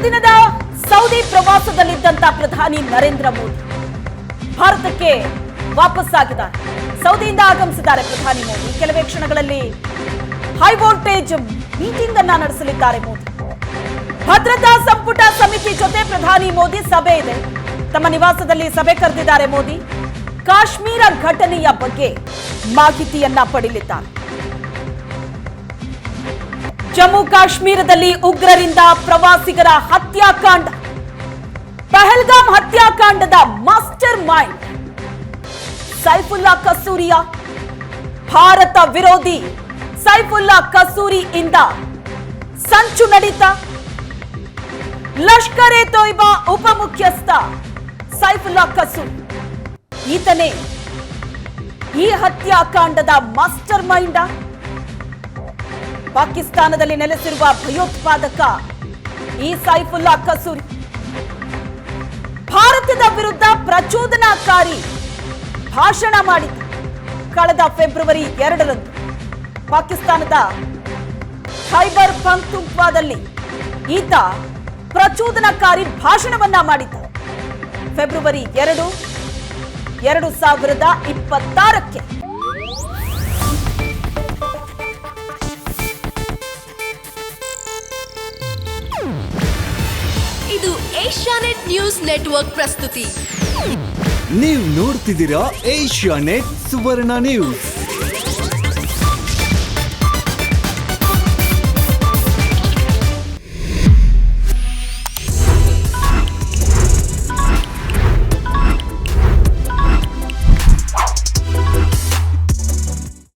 ದಿನದ ಸೌದಿ ಪ್ರವಾಸದಲ್ಲಿದ್ದಂತ ಪ್ರಧಾನಿ ನರೇಂದ್ರ ಮೋದಿ ಭಾರತಕ್ಕೆ ವಾಪಸ್ಸಾಗಿದ್ದಾರೆ. ಸೌದಿಯಿಂದ ಆಗಮಿಸಿದ್ದಾರೆ ಪ್ರಧಾನಿ ಮೋದಿ. ಕೆಲವೇ ಕ್ಷಣಗಳಲ್ಲಿ ಹೈ ವೋಲ್ಟೇಜ್ ಮೀಟಿಂಗ್ ಅನ್ನ ನಡೆಸಲಿದ್ದಾರೆ ಮೋದಿ. ಭದ್ರತಾ ಸಂಪುಟ ಸಮಿತಿ ಜೊತೆ ಪ್ರಧಾನಿ ಮೋದಿ ಸಭೆ ಇದೆ. ತಮ್ಮ ನಿವಾಸದಲ್ಲಿ ಸಭೆ ಕರೆದಿದ್ದಾರೆ ಮೋದಿ. ಕಾಶ್ಮೀರ ಘಟನೆಯ ಬಗ್ಗೆ ಮಾಹಿತಿಯನ್ನ ಪಡೆಯಲಿದ್ದಾರೆ. ಜಮ್ಮು ಕಾಶ್ಮೀರದಲ್ಲಿ ಉಗ್ರರಿಂದ ಪ್ರವಾಸಿಗರ ಹತ್ಯಾಕಾಂಡ. ಪಹಲ್ಗಾಮ್ ಹತ್ಯಾಕಾಂಡದ ಮಾಸ್ಟರ್ ಮೈಂಡ್ ಸೈಫುಲ್ಲಾ ಕಸೂರಿಯ ಭಾರತ ವಿರೋಧಿ ಸೈಫುಲ್ಲಾ ಕಸೂರಿಯಿಂದ ಸಂಚು ನಡೀತಾ. ಲಷ್ಕರ್ ಎ ತೊಯ್ಬಾ ಉಪಮುಖ್ಯಸ್ಥ ಸೈಫುಲ್ಲಾ ಕಸೂರಿ ಈತನೇ ಈ ಹತ್ಯಾಕಾಂಡದ ಮಾಸ್ಟರ್ ಮೈಂಡ್. ಪಾಕಿಸ್ತಾನದಲ್ಲಿ ನೆಲೆಸಿರುವ ಭಯೋತ್ಪಾದಕ ಈ ಸೈಫುಲ್ಲಾ ಕಸೂರಿ ಭಾರತದ ವಿರುದ್ಧ ಪ್ರಚೋದನಾಕಾರಿ ಭಾಷಣ ಮಾಡಿದ. ಕಳೆದ ಫೆಬ್ರವರಿ 2ರಂದು ಪಾಕಿಸ್ತಾನದ ಖೈಬರ್ ಪಖ್ತೂನ್ಖ್ವಾದಲ್ಲಿ ಈತ ಪ್ರಚೋದನಾಕಾರಿ ಭಾಷಣವನ್ನ ಮಾಡಿದ್ದ. ಫೆಬ್ರವರಿ 2, 2026ಕ್ಕೆ ಇದು ಏಷ್ಯಾನೆಟ್ ನ್ಯೂಸ್ ನೆಟ್ವರ್ಕ್ ಪ್ರಸ್ತುತಿ. ನೀವು ನೋಡ್ತಿದ್ದೀರಾ ಏಷ್ಯಾನೆಟ್ ಸುವರ್ಣ ನ್ಯೂಸ್.